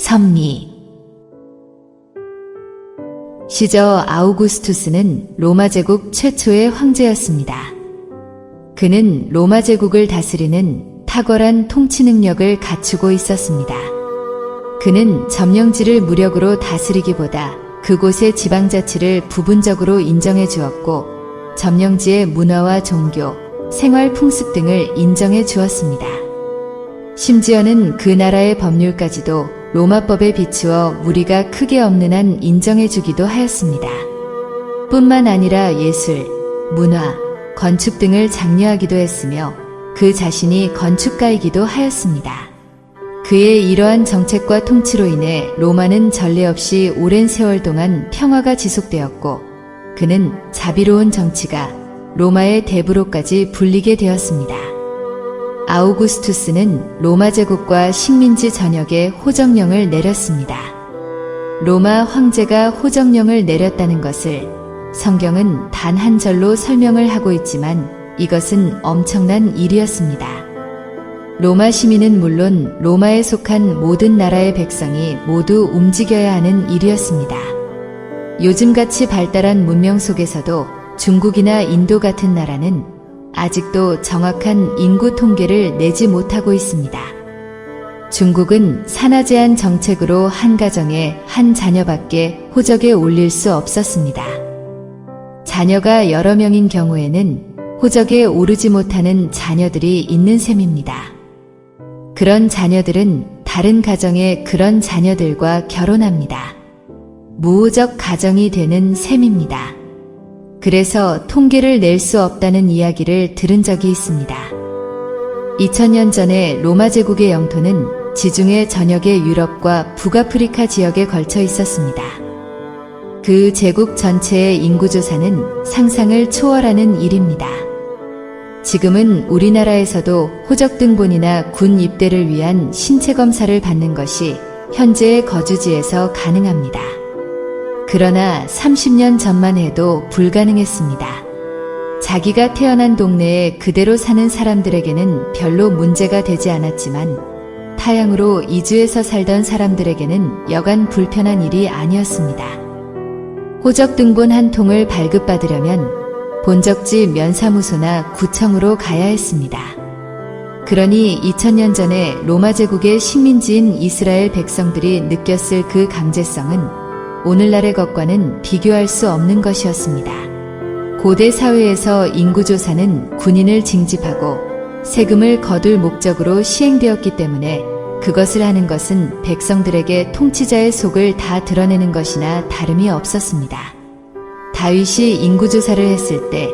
섭리. 시저 아우구스투스는 로마 제국 최초의 황제였습니다. 그는 로마 제국을 다스리는 탁월한 통치 능력을 갖추고 있었습니다. 그는 점령지를 무력으로 다스리기보다 그곳의 지방자치를 부분적으로 인정해 주었고, 점령지의 문화와 종교, 생활 풍습 등을 인정해 주었습니다. 심지어는 그 나라의 법률까지도 로마법에 비추어 무리가 크게 없는 한 인정해 주기도 하였습니다. 뿐만 아니라 예술, 문화, 건축 등을 장려하기도 했으며 그 자신이 건축가이기도 하였습니다. 그의 이러한 정책과 통치로 인해 로마는 전례 없이 오랜 세월 동안 평화가 지속되었고, 그는 자비로운 정치가 로마의 대부로까지 불리게 되었습니다. 아우구스투스는 로마 제국과 식민지 전역에 호정령을 내렸습니다. 로마 황제가 호정령을 내렸다는 것을 성경은 단 한 절로 설명을 하고 있지만 이것은 엄청난 일이었습니다. 로마 시민은 물론 로마에 속한 모든 나라의 백성이 모두 움직여야 하는 일이었습니다. 요즘같이 발달한 문명 속에서도 중국이나 인도 같은 나라는 아직도 정확한 인구 통계를 내지 못하고 있습니다. 중국은 산하 제한 정책으로 한 가정에 한 자녀밖에 호적에 올릴 수 없었습니다. 자녀가 여러 명인 경우에는 호적에 오르지 못하는 자녀들이 있는 셈입니다. 그런 자녀들은 다른 가정의 그런 자녀들과 결혼합니다. 무호적 가정이 되는 셈입니다. 그래서 통계를 낼 수 없다는 이야기를 들은 적이 있습니다. 2000년 전에 로마 제국의 영토는 지중해 전역의 유럽과 북아프리카 지역에 걸쳐 있었습니다. 그 제국 전체의 인구조사는 상상을 초월하는 일입니다. 지금은 우리나라에서도 호적등본이나 군 입대를 위한 신체 검사를 받는 것이 현재의 거주지에서 가능합니다. 그러나 30년 전만 해도 불가능했습니다. 자기가 태어난 동네에 그대로 사는 사람들에게는 별로 문제가 되지 않았지만 타향으로 이주해서 살던 사람들에게는 여간 불편한 일이 아니었습니다. 호적등본 한 통을 발급받으려면 본적지 면사무소나 구청으로 가야 했습니다. 그러니 2000년 전에 로마 제국의 식민지인 이스라엘 백성들이 느꼈을 그 강제성은 오늘날의 것과는 비교할 수 없는 것이었습니다. 고대 사회에서 인구조사는 군인을 징집하고 세금을 거둘 목적으로 시행되었기 때문에 그것을 하는 것은 백성들에게 통치자의 속을 다 드러내는 것이나 다름이 없었습니다. 다윗이 인구조사를 했을 때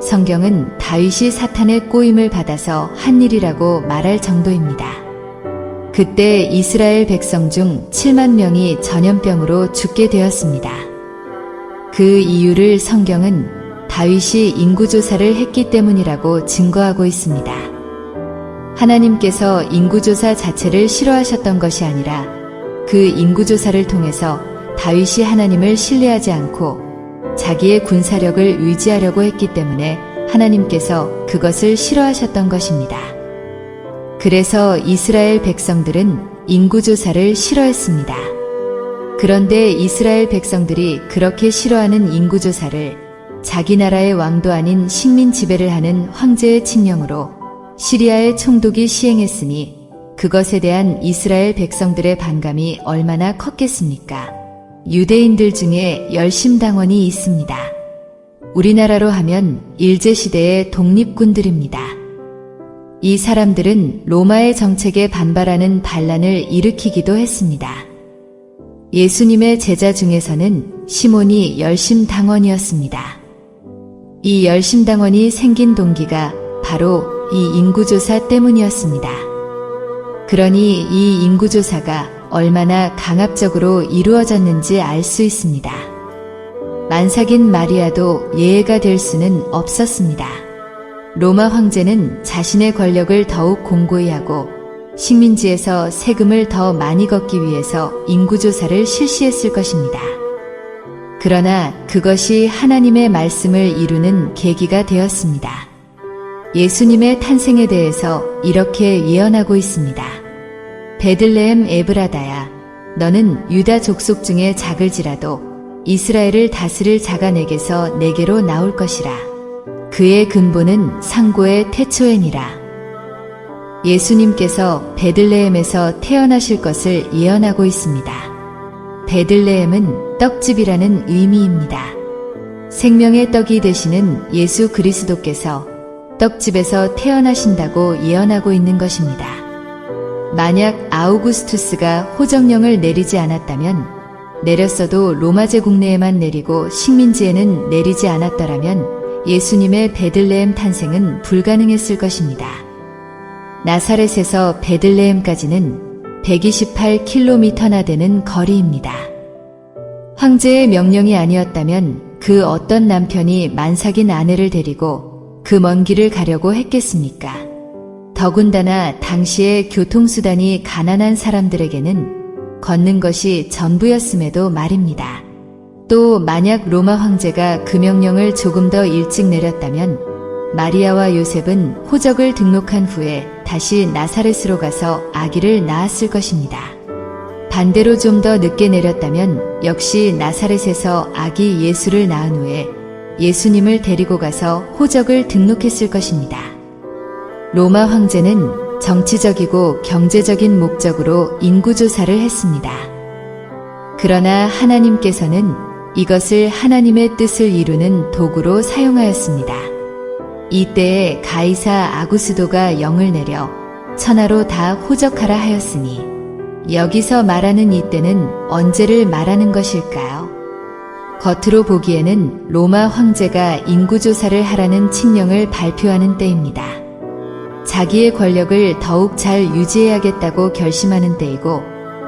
성경은 다윗이 사탄의 꼬임을 받아서 한 일이라고 말할 정도입니다. 그때 이스라엘 백성 중 7만 명이 전염병으로 죽게 되었습니다. 그 이유를 성경은 다윗이 인구조사를 했기 때문이라고 증거하고 있습니다. 하나님께서 인구조사 자체를 싫어하셨던 것이 아니라 그 인구조사를 통해서 다윗이 하나님을 신뢰하지 않고 자기의 군사력을 의지하려고 했기 때문에 하나님께서 그것을 싫어하셨던 것입니다. 그래서 이스라엘 백성들은 인구조사를 싫어했습니다. 그런데 이스라엘 백성들이 그렇게 싫어하는 인구조사를 자기 나라의 왕도 아닌 식민 지배를 하는 황제의 칙령으로 시리아의 총독이 시행했으니 그것에 대한 이스라엘 백성들의 반감이 얼마나 컸겠습니까? 유대인들 중에 열심당원이 있습니다. 우리나라로 하면 일제시대의 독립군들입니다. 이 사람들은 로마의 정책에 반발하는 반란을 일으키기도 했습니다. 예수님의 제자 중에서는 시몬이 열심당원이었습니다. 이 열심당원이 생긴 동기가 바로 이 인구조사 때문이었습니다. 그러니 이 인구조사가 얼마나 강압적으로 이루어졌는지 알 수 있습니다. 만삭인 마리아도 예외가 될 수는 없었습니다. 로마 황제는 자신의 권력을 더욱 공고히 하고 식민지에서 세금을 더 많이 걷기 위해서 인구조사를 실시했을 것입니다. 그러나 그것이 하나님의 말씀을 이루는 계기가 되었습니다. 예수님의 탄생에 대해서 이렇게 예언하고 있습니다. 베들레헴 에브라다야, 너는 유다 족속 중에 작을지라도 이스라엘을 다스릴 자가 내게서 내게로 나올 것이라. 그의 근본은 상고의 태초에니라. 예수님께서 베들레헴에서 태어나실 것을 예언하고 있습니다. 베들레헴은 떡집이라는 의미입니다. 생명의 떡이 되시는 예수 그리스도께서 떡집에서 태어나신다고 예언하고 있는 것입니다. 만약 아우구스투스가 호정령을 내리지 않았다면, 내렸어도 로마 제국내에만 내리고 식민지에는 내리지 않았더라면 예수님의 베들레헴 탄생은 불가능했을 것입니다. 나사렛에서 베들레헴까지는 128km나 되는 거리입니다. 황제의 명령이 아니었다면 그 어떤 남편이 만삭인 아내를 데리고 그 먼 길을 가려고 했겠습니까? 더군다나 당시의 교통수단이 가난한 사람들에게는 걷는 것이 전부였음에도 말입니다. 또 만약 로마 황제가 그 명령을 조금 더 일찍 내렸다면 마리아와 요셉은 호적을 등록한 후에 다시 나사렛으로 가서 아기를 낳았을 것입니다. 반대로 좀 더 늦게 내렸다면 역시 나사렛에서 아기 예수를 낳은 후에 예수님을 데리고 가서 호적을 등록했을 것입니다. 로마 황제는 정치적이고 경제적인 목적으로 인구조사를 했습니다. 그러나 하나님께서는 이것을 하나님의 뜻을 이루는 도구로 사용하였습니다. 이때에 가이사 아구스도가 영을 내려 천하로 다 호적하라 하였으니, 여기서 말하는 이때는 언제를 말하는 것일까요? 겉으로 보기에는 로마 황제가 인구조사를 하라는 칙령을 발표하는 때입니다. 자기의 권력을 더욱 잘 유지해야겠다고 결심하는 때이고,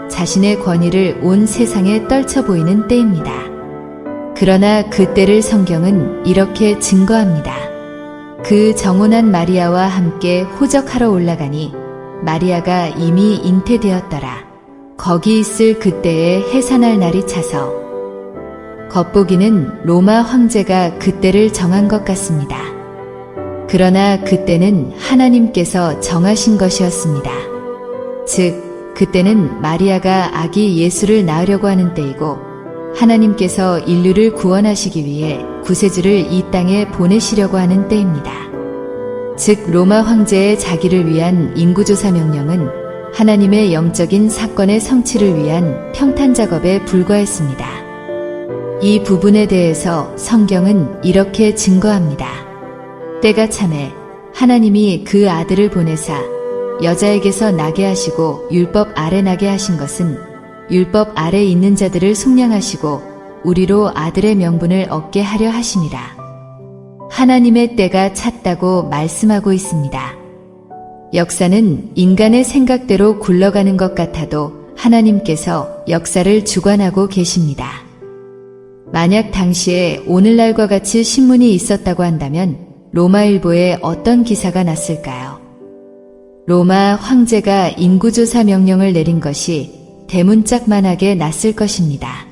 자신의 권위를 온 세상에 떨쳐 보이는 때입니다. 그러나 그때를 성경은 이렇게 증거합니다. 그 정혼한 마리아와 함께 호적하러 올라가니 마리아가 이미 잉태되었더라. 거기 있을 그때에 해산할 날이 차서. 겉보기는 로마 황제가 그때를 정한 것 같습니다. 그러나 그때는 하나님께서 정하신 것이었습니다. 즉, 그때는 마리아가 아기 예수를 낳으려고 하는 때이고, 하나님께서 인류를 구원하시기 위해 구세주를 이 땅에 보내시려고 하는 때입니다. 즉, 로마 황제의 자기를 위한 인구조사 명령은 하나님의 영적인 사건의 성취를 위한 평탄 작업에 불과했습니다. 이 부분에 대해서 성경은 이렇게 증거합니다. 때가 차매 하나님이 그 아들을 보내사 여자에게서 나게 하시고 율법 아래 나게 하신 것은 율법 아래 있는 자들을 속량하시고 우리로 아들의 명분을 얻게 하려 하심이라. 하나님의 때가 찼다고 말씀하고 있습니다. 역사는 인간의 생각대로 굴러가는 것 같아도 하나님께서 역사를 주관하고 계십니다. 만약 당시에 오늘날과 같이 신문이 있었다고 한다면 로마일보에 어떤 기사가 났을까요? 로마 황제가 인구조사 명령을 내린 것이 대문짝만하게 났을 것입니다.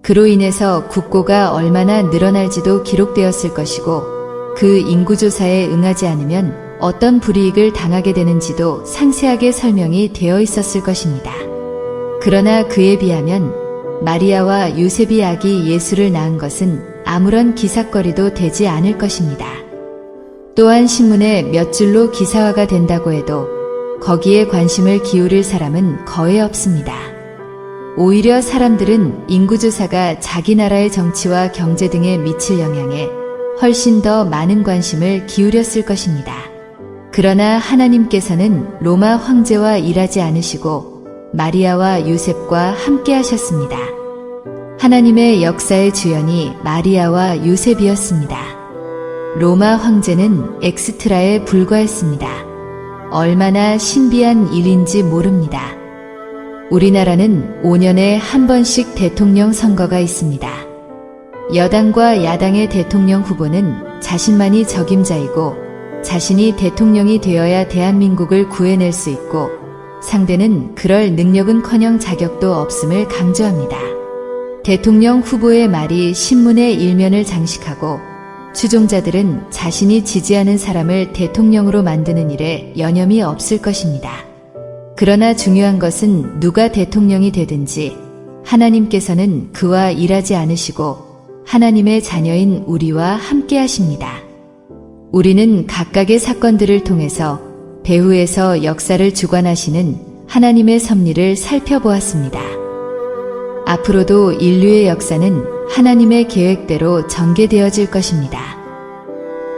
그로 인해서 국고가 얼마나 늘어날지도 기록되었을 것이고, 그 인구조사에 응하지 않으면 어떤 불이익을 당하게 되는지도 상세하게 설명이 되어 있었을 것입니다. 그러나 그에 비하면 마리아와 요셉이 아기 예수를 낳은 것은 아무런 기사거리도 되지 않을 것입니다. 또한 신문에 몇 줄로 기사화가 된다고 해도 거기에 관심을 기울일 사람은 거의 없습니다. 오히려 사람들은 인구조사가 자기 나라의 정치와 경제 등에 미칠 영향에 훨씬 더 많은 관심을 기울였을 것입니다. 그러나 하나님께서는 로마 황제와 일하지 않으시고 마리아와 요셉과 함께 하셨습니다. 하나님의 역사의 주연이 마리아와 요셉이었습니다. 로마 황제는 엑스트라에 불과했습니다. 얼마나 신비한 일인지 모릅니다. 우리나라는 5년에 한 번씩 대통령 선거가 있습니다. 여당과 야당의 대통령 후보는 자신만이 적임자이고 자신이 대통령이 되어야 대한민국을 구해낼 수 있고 상대는 그럴 능력은커녕 자격도 없음을 강조합니다. 대통령 후보의 말이 신문의 일면을 장식하고 추종자들은 자신이 지지하는 사람을 대통령으로 만드는 일에 여념이 없을 것입니다. 그러나 중요한 것은 누가 대통령이 되든지 하나님께서는 그와 일하지 않으시고 하나님의 자녀인 우리와 함께 하십니다. 우리는 각각의 사건들을 통해서 배후에서 역사를 주관하시는 하나님의 섭리를 살펴보았습니다. 앞으로도 인류의 역사는 하나님의 계획대로 전개되어질 것입니다.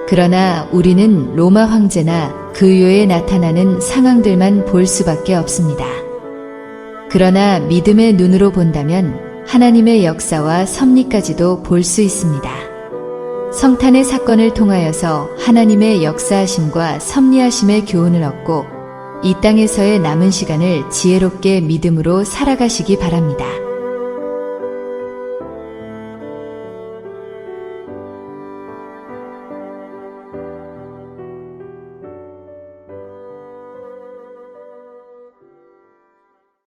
그러나 우리는 로마 황제나 그 이후에 나타나는 상황들만 볼 수밖에 없습니다. 그러나 믿음의 눈으로 본다면 하나님의 역사와 섭리까지도 볼 수 있습니다. 성탄의 사건을 통하여서 하나님의 역사하심과 섭리하심의 교훈을 얻고 이 땅에서의 남은 시간을 지혜롭게 믿음으로 살아가시기 바랍니다.